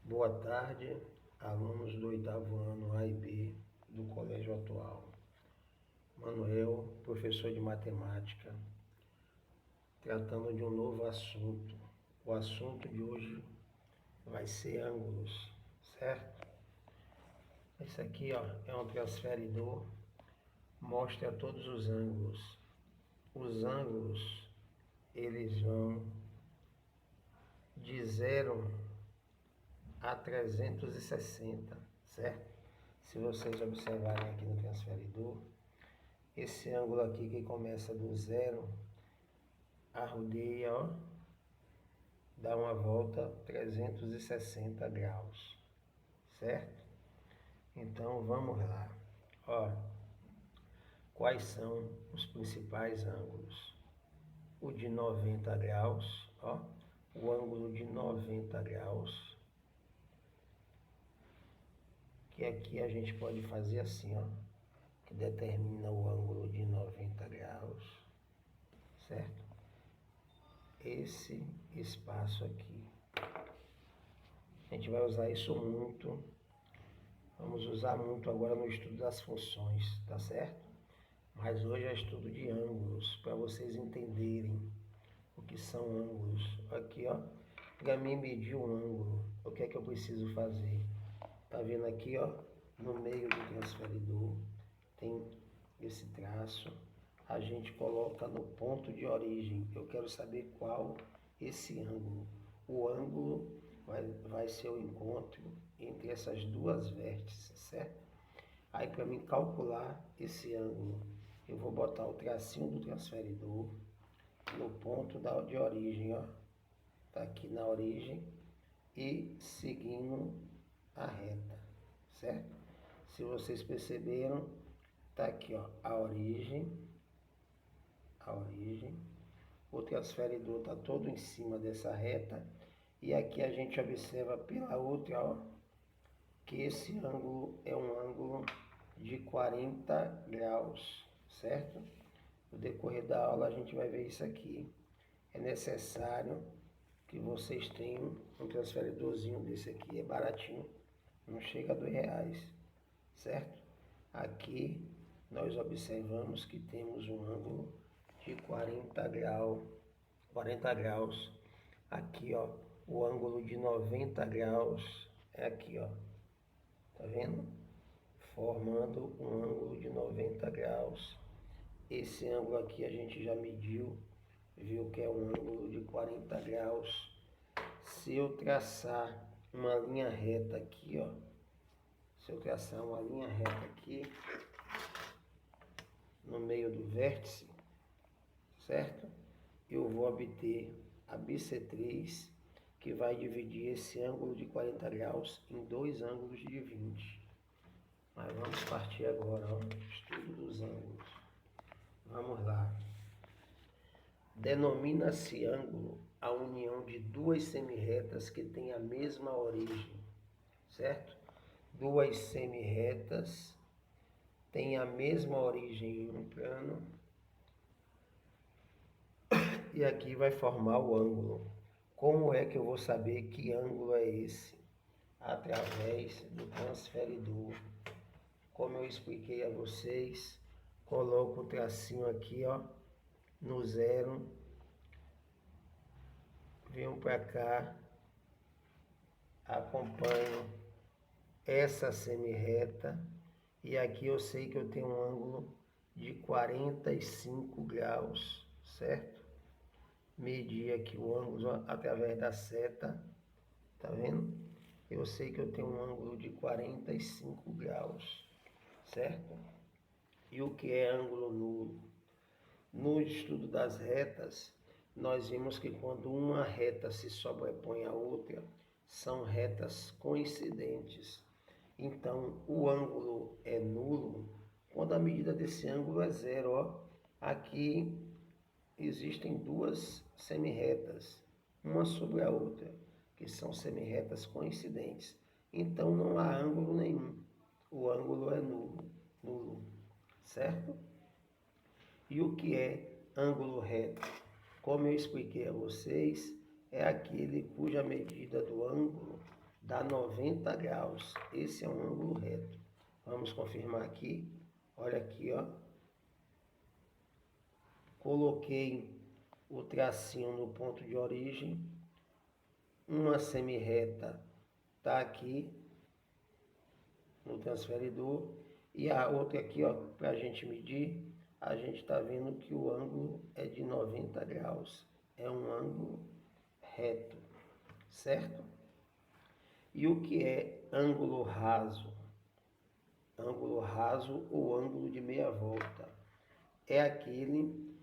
Boa tarde, alunos do 8º ano A e B do Colégio Atual. Manuel, professor de matemática, tratando de um novo assunto. O assunto de hoje vai ser ângulos, certo? Esse aqui, é um transferidor, mostra todos os ângulos. Os ângulos, eles vão de 0 a 360, certo? Se vocês observarem aqui no transferidor, esse ângulo aqui que começa do 0, arrodeia, dá uma volta 360 graus, certo? Então vamos lá. Quais são os principais ângulos? O de 90 graus, o ângulo de 90 graus, que aqui a gente pode fazer assim, que determina o ângulo de 90 graus, certo? Esse espaço aqui. A gente vai usar isso muito, vamos usar muito agora no estudo das funções, tá certo? Mas hoje é estudo de ângulos, para vocês entenderem o que são ângulos. Aqui, para mim medir um ângulo, o que é que eu preciso fazer? Tá vendo aqui, no meio do transferidor, tem esse traço, a gente coloca no ponto de origem. Eu quero saber qual esse ângulo. O ângulo vai ser o encontro entre essas duas vértices, certo? Aí, para mim calcular esse ângulo, eu vou botar o tracinho do transferidor no ponto de origem, tá aqui na origem, e seguindo a reta, certo? Se vocês perceberam, tá aqui, a origem, o transferidor tá todo em cima dessa reta, e aqui a gente observa pela outra, que esse ângulo é um ângulo de 40 graus, certo? No decorrer da aula a gente vai ver isso aqui. É necessário que vocês tenham um transferidorzinho desse aqui, é baratinho, não chega a R$2, certo? Aqui nós observamos que temos um ângulo de 40 graus. Aqui, o ângulo de 90 graus é aqui, tá vendo? Formando um ângulo de 90 graus. Esse ângulo aqui a gente já mediu, viu que é um ângulo de 40 graus. Se eu traçar uma linha reta aqui, no meio do vértice, certo? Eu vou obter a bissetriz, que vai dividir esse ângulo de 40 graus em dois ângulos de 20. Mas vamos partir agora ao estudo dos ângulos. Vamos lá. Denomina-se ângulo a união de duas semirretas que têm a mesma origem, certo? Duas semirretas têm a mesma origem em um plano, e aqui vai formar o ângulo. Como é que eu vou saber que ângulo é esse? Através do transferidor. Como eu expliquei a vocês, coloco o tracinho aqui, no 0, venho para cá, acompanho essa semirreta, e aqui eu sei que eu tenho um ângulo de 45 graus, certo? Medi aqui o ângulo através da seta, tá vendo? Eu sei que eu tenho um ângulo de 45 graus, certo? E o que é ângulo nulo? No estudo das retas, nós vimos que quando uma reta se sobrepõe à outra, são retas coincidentes. Então, o ângulo é nulo quando a medida desse ângulo é 0. Aqui existem duas semirretas, uma sobre a outra, que são semirretas coincidentes. Então, não há ângulo nenhum. O ângulo é nulo, certo? E o que é ângulo reto? Como eu expliquei a vocês, é aquele cuja medida do ângulo dá 90 graus. Esse é um ângulo reto. Vamos confirmar aqui. Olha aqui, ó. Coloquei o tracinho no ponto de origem. Uma semirreta está aqui no transferidor. E a outra aqui, ó, para a gente medir, a gente está vendo que o ângulo é de 90 graus. É um ângulo reto, certo? E o que é ângulo raso? Ângulo raso ou ângulo de meia volta é aquele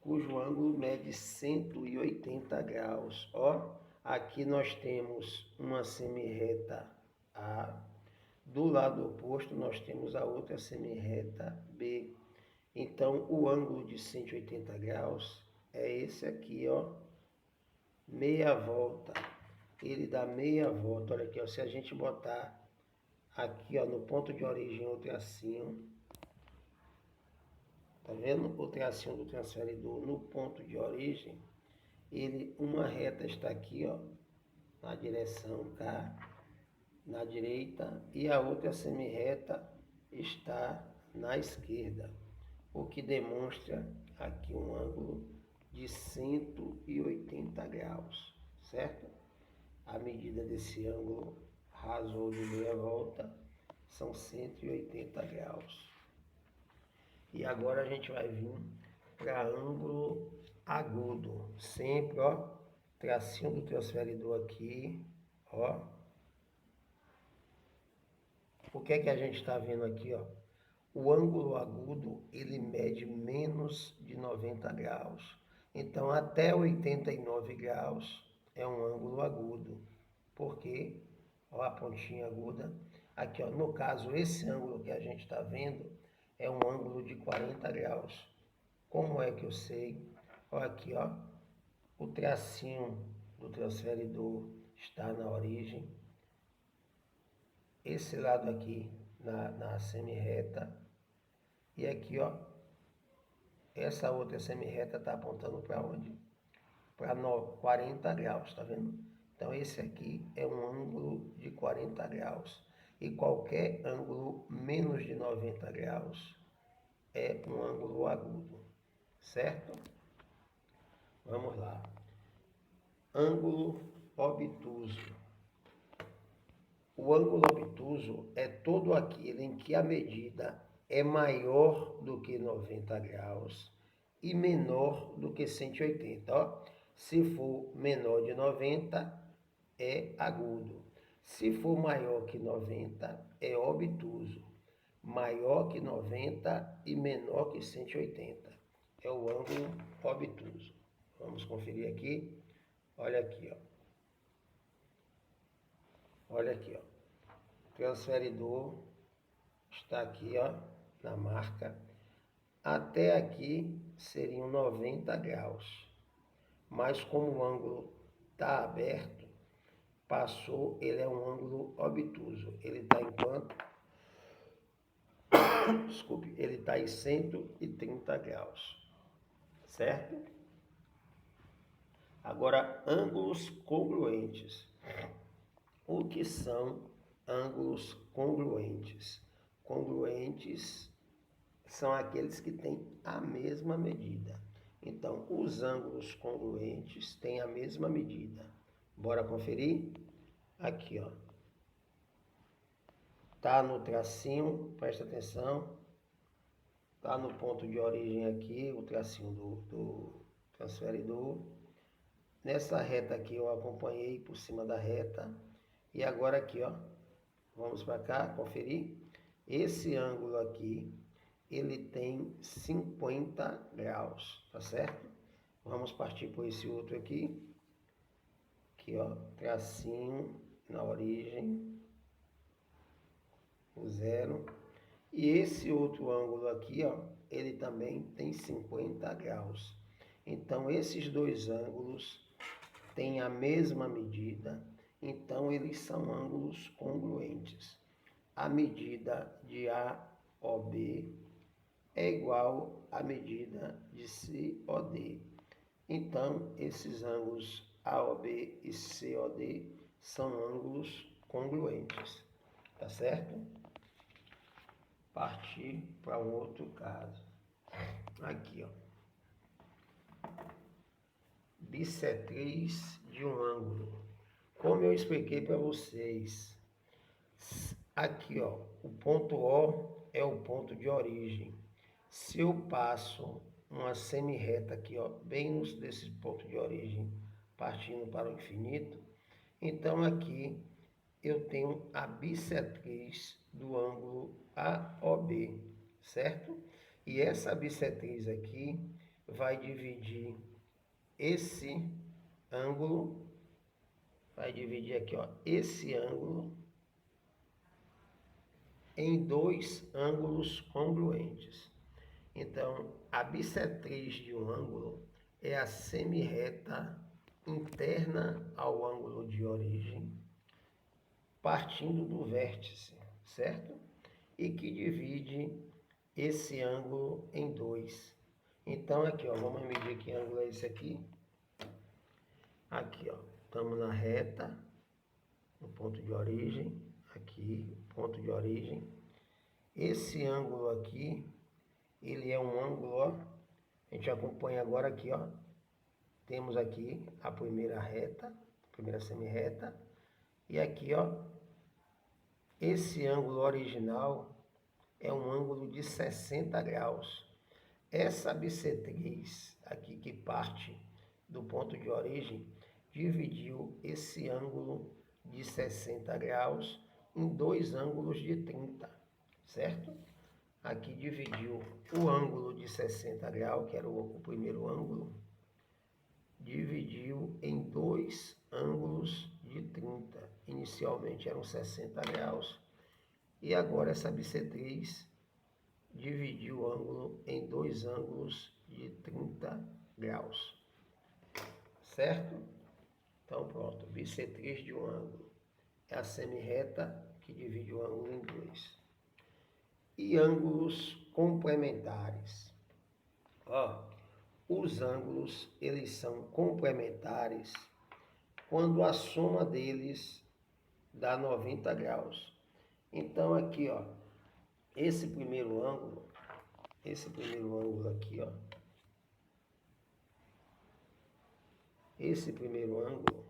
cujo ângulo mede 180 graus. Ó, aqui nós temos uma semirreta A, do lado oposto nós temos a outra semirreta B. Então, o ângulo de 180 graus é esse aqui, ó, meia volta. Ele dá meia volta. Olha aqui, ó, se a gente botar aqui, ó, no ponto de origem o tracinho, tá vendo? O tracinho do transferidor no ponto de origem, uma reta está aqui, ó, na direção K, na direita, e a outra semirreta está na esquerda, o que demonstra aqui um ângulo de 180 graus, certo? A medida desse ângulo raso ou de meia volta são 180 graus. E agora a gente vai vir para ângulo agudo. Sempre, ó, tracinho do transferidor aqui, ó. O que é que a gente está vendo aqui, ó? O ângulo agudo, ele mede menos de 90 graus. Então, até 89 graus é um ângulo agudo. Porque, ó, a pontinha aguda. Aqui, ó, no caso, esse ângulo que a gente está vendo é um ângulo de 40 graus. Como é que eu sei? Olha aqui, ó, o tracinho do transferidor está na origem. Esse lado aqui na semirreta. E aqui, ó, essa outra semirreta está apontando para onde? Para 40 graus, tá vendo? Então, esse aqui é um ângulo de 40 graus. E qualquer ângulo menos de 90 graus é um ângulo agudo, certo? Vamos lá. Ângulo obtuso. O ângulo obtuso é todo aquele em que a medida é maior do que 90 graus e menor do que 180. Ó. Se for menor de 90, é agudo. Se for maior que 90, é obtuso. Maior que 90 e menor que 180. É o ângulo obtuso. Vamos conferir aqui. Olha aqui, ó. Olha aqui, ó. O transferidor está aqui, ó, na marca. Até aqui seriam 90 graus. Mas como o ângulo está aberto, passou, ele é um ângulo obtuso. Ele está em quanto? Desculpe, ele está em 130 graus. Certo? Agora, ângulos congruentes. O que são ângulos congruentes? Congruentes são aqueles que têm a mesma medida. Então, os ângulos congruentes têm a mesma medida. Bora conferir? Aqui, ó. Tá no tracinho, presta atenção. Tá no ponto de origem aqui, o tracinho do transferidor. Nessa reta aqui eu acompanhei por cima da reta. E agora aqui, ó, vamos para cá, conferir. Esse ângulo aqui, ele tem 50 graus, tá certo? Vamos partir por esse outro aqui. Aqui, ó, tracinho na origem, o zero. E esse outro ângulo aqui, ó, ele também tem 50 graus. Então, esses dois ângulos têm a mesma medida. Então, eles são ângulos congruentes. A medida de AOB é igual à medida de COD. Então, esses ângulos AOB e COD são ângulos congruentes, tá certo? Partir para um outro caso. Aqui, ó. Bissetriz de um ângulo. Como eu expliquei para vocês, aqui, ó, o ponto O é o ponto de origem. Se eu passo uma semi-reta aqui, ó, bem desse ponto de origem, partindo para o infinito, então aqui eu tenho a bissetriz do ângulo AOB, certo? E essa bissetriz aqui vai dividir esse ângulo, vai dividir aqui, ó, esse ângulo em dois ângulos congruentes. Então, a bissetriz de um ângulo é a semi-reta interna ao ângulo de origem, partindo do vértice, certo? E que divide esse ângulo em dois. Então, aqui, ó, vamos medir que ângulo é esse aqui. Aqui, ó, estamos na reta, no ponto de origem, aqui, ponto de origem. Esse ângulo aqui, ele é um ângulo, ó, a gente acompanha agora aqui, ó, temos aqui a primeira reta, primeira semi-reta, e aqui, ó, esse ângulo original é um ângulo de 60 graus. Essa bissetriz aqui que parte do ponto de origem dividiu esse ângulo de 60 graus em dois ângulos de 30, certo? Aqui dividiu o ângulo de 60 graus, que era o primeiro ângulo, dividiu em dois ângulos de 30. Inicialmente eram 60 graus e agora essa bissetriz dividiu o ângulo em dois ângulos de 30 graus, certo? Então pronto, bissetriz de um ângulo é a semi-reta que divide o ângulo em dois. E ângulos complementares. Ó, os ângulos, eles são complementares quando a soma deles dá 90 graus. Então aqui, ó, esse primeiro ângulo aqui, ó, esse primeiro ângulo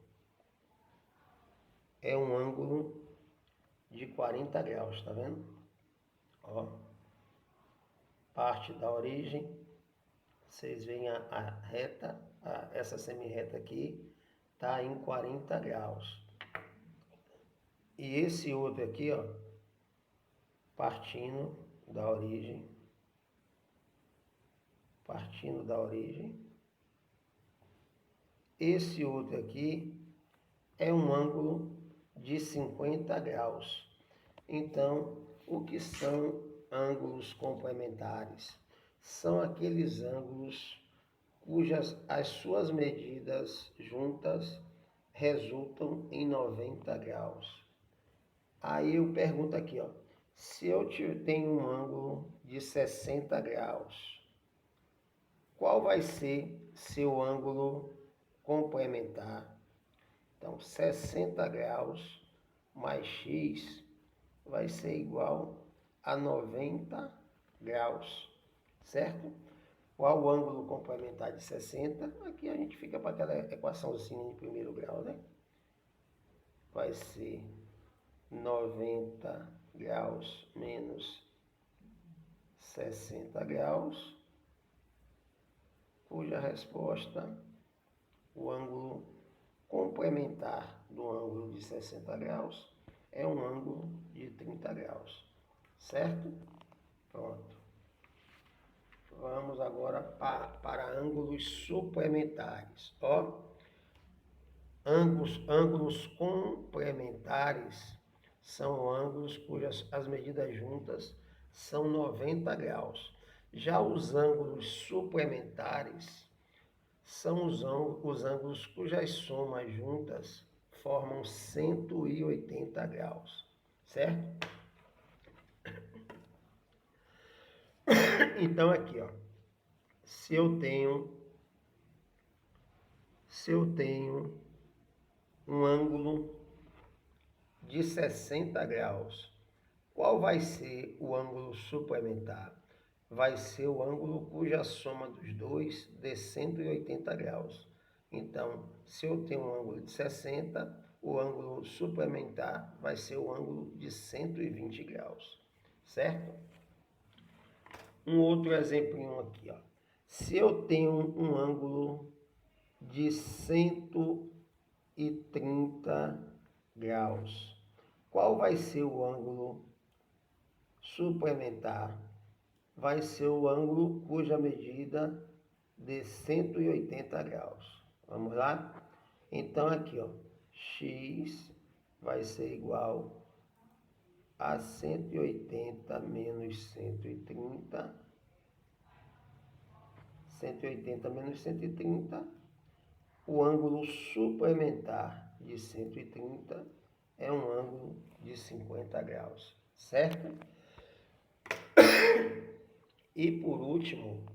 é um ângulo de 40 graus, tá vendo? Ó, parte da origem, vocês veem a reta, essa semi-reta aqui, tá em 40 graus. E esse outro aqui, ó, partindo da origem, esse outro aqui é um ângulo de 50 graus. Então, o que são ângulos complementares? São aqueles ângulos cujas as suas medidas juntas resultam em 90 graus. Aí eu pergunto aqui, ó, se eu tenho um ângulo de 60 graus, qual vai ser seu ângulo complementar? Então, 60 graus mais x vai ser igual a 90 graus, certo? Qual o ângulo complementar de 60? Aqui a gente fica para aquela equaçãozinha de primeiro grau, né? Vai ser 90 graus menos 60 graus, cuja resposta, o ângulo complementar do ângulo de 60 graus é um ângulo de 30 graus, certo? Pronto. Vamos agora para ângulos suplementares. Ó, ângulos complementares são ângulos cujas as medidas juntas são 90 graus. Já os ângulos suplementares são os ângulos cujas somas juntas formam 180 graus, certo? Então aqui, ó, se eu tenho um ângulo de 60 graus, qual vai ser o ângulo suplementar? Vai ser o ângulo cuja soma dos dois dê 180 graus. Então, se eu tenho um ângulo de 60, o ângulo suplementar vai ser o ângulo de 120 graus, certo? Um outro exemplinho aqui, ó. Se eu tenho um ângulo de 130 graus, qual vai ser o ângulo suplementar? Vai ser o ângulo cuja medida de 180 graus. Vamos lá? Então, aqui, ó, x vai ser igual a 180 menos 130. 180 menos 130. O ângulo suplementar de 130 é um ângulo de 50 graus, certo? E por último,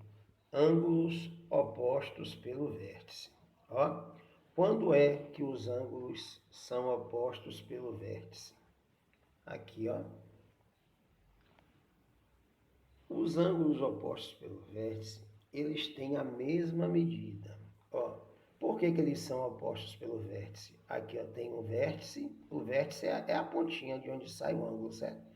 ângulos opostos pelo vértice. Ó, quando é que os ângulos são opostos pelo vértice? Aqui, ó. Os ângulos opostos pelo vértice, eles têm a mesma medida. Ó, por que eles são opostos pelo vértice? Aqui, ó, tem um vértice. O vértice é a pontinha de onde sai o ângulo, certo?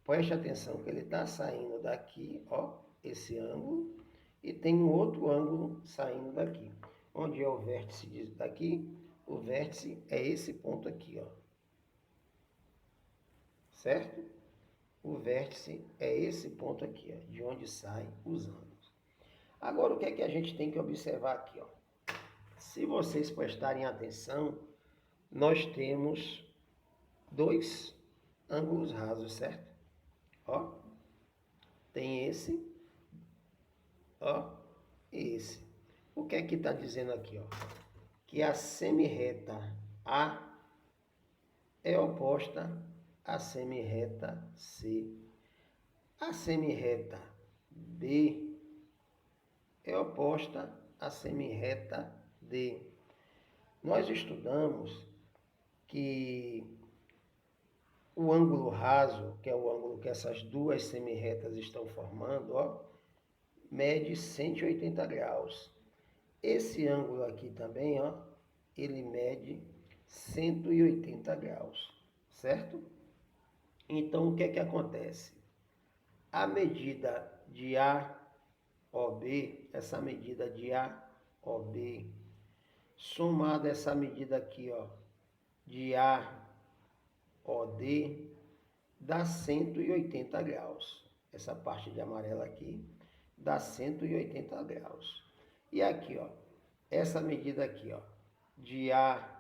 Preste atenção que ele está saindo daqui, ó, esse ângulo, e tem um outro ângulo saindo daqui. Onde é o vértice daqui? O vértice é esse ponto aqui, ó. Certo? O vértice é esse ponto aqui, ó, de onde saem os ângulos. Agora, o que é que a gente tem que observar aqui, ó? Se vocês prestarem atenção, nós temos dois ângulos rasos, certo? Ó, tem esse, ó, e esse. O que é que está dizendo aqui, ó? Que a semirreta A é oposta à semirreta C. A semirreta B é oposta à semirreta D. Nós estudamos que o ângulo raso, que é o ângulo que essas duas semirretas estão formando, ó, mede 180 graus. Esse ângulo aqui também, ó, ele mede 180 graus, certo? Então, o que é que acontece? A medida de AOB, essa medida de AOB, somada a essa medida aqui, ó, de AOD, dá 180 graus. Essa parte de amarelo aqui dá 180 graus. E aqui, ó, essa medida aqui, ó, de AOD,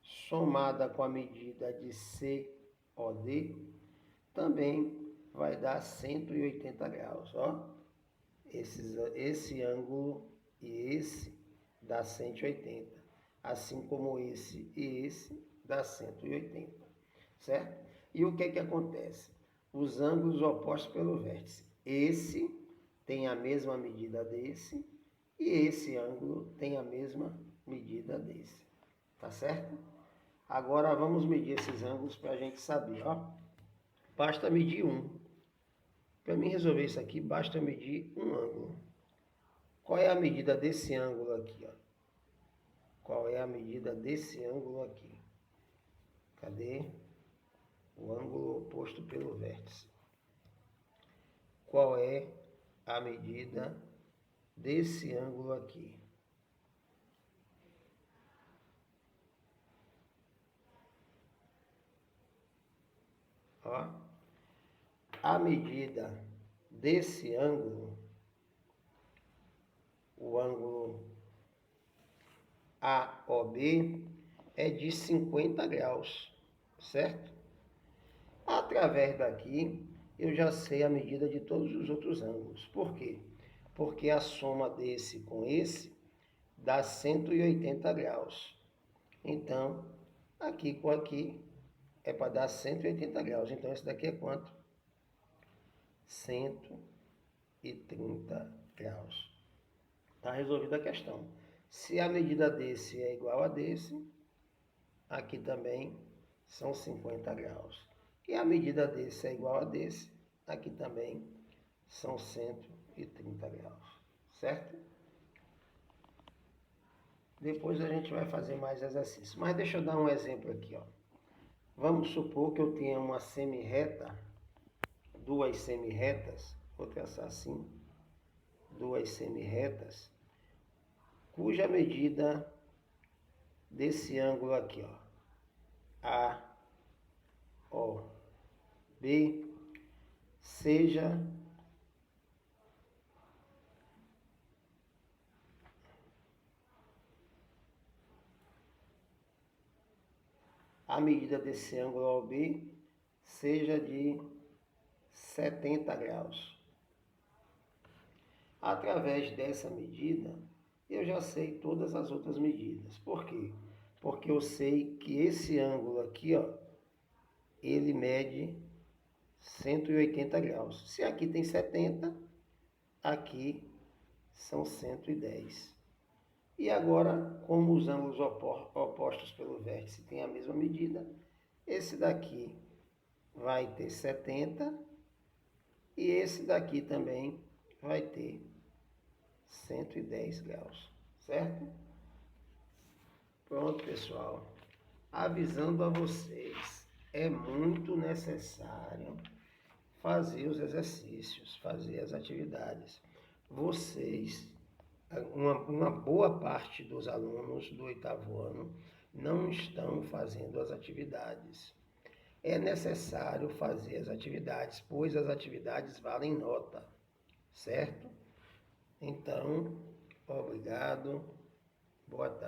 somada com a medida de COD, também vai dar 180 graus, ó. Esse ângulo e esse dá 180, assim como esse e esse dá 180, certo? E o que é que acontece? Os ângulos opostos pelo vértice. Esse tem a mesma medida desse e esse ângulo tem a mesma medida desse, tá certo? Agora vamos medir esses ângulos para a gente saber, ó. Basta medir um. Para mim resolver isso aqui, basta medir um ângulo. Qual é a medida desse ângulo aqui, ó? Qual é a medida desse ângulo aqui? Cadê? O ângulo oposto pelo vértice. Qual é a medida desse ângulo aqui? Ó, a medida desse ângulo, o ângulo AOB, é de 50 graus, certo? Através daqui, eu já sei a medida de todos os outros ângulos. Por quê? Porque a soma desse com esse dá 180 graus. Então, aqui com aqui é para dar 180 graus. Então, esse daqui é quanto? 130 graus. Está resolvida a questão. Se a medida desse é igual a desse, aqui também são 50 graus. E a medida desse é igual a desse, aqui também são 130 graus, certo? Depois a gente vai fazer mais exercícios. Mas deixa eu dar um exemplo aqui, ó. Vamos supor que eu tenha uma semi-reta, duas semi-retas, vou traçar assim, duas semi-retas, cuja medida desse ângulo aqui, ó, A, O, B, seja a medida desse ângulo OB seja de 70 graus. Através dessa medida, eu já sei todas as outras medidas. Por quê? Porque eu sei que esse ângulo aqui, ó, ele mede 180 graus. Se aqui tem 70, aqui são 110. E agora, como os ângulos opostos pelo vértice têm a mesma medida, esse daqui vai ter 70 e esse daqui também vai ter 110 graus, certo? Pronto, pessoal. Avisando a vocês, é muito necessário fazer os exercícios, fazer as atividades. Vocês, uma boa parte dos alunos do 8º ano não estão fazendo as atividades. É necessário fazer as atividades, pois as atividades valem nota, certo? Então, obrigado, boa tarde.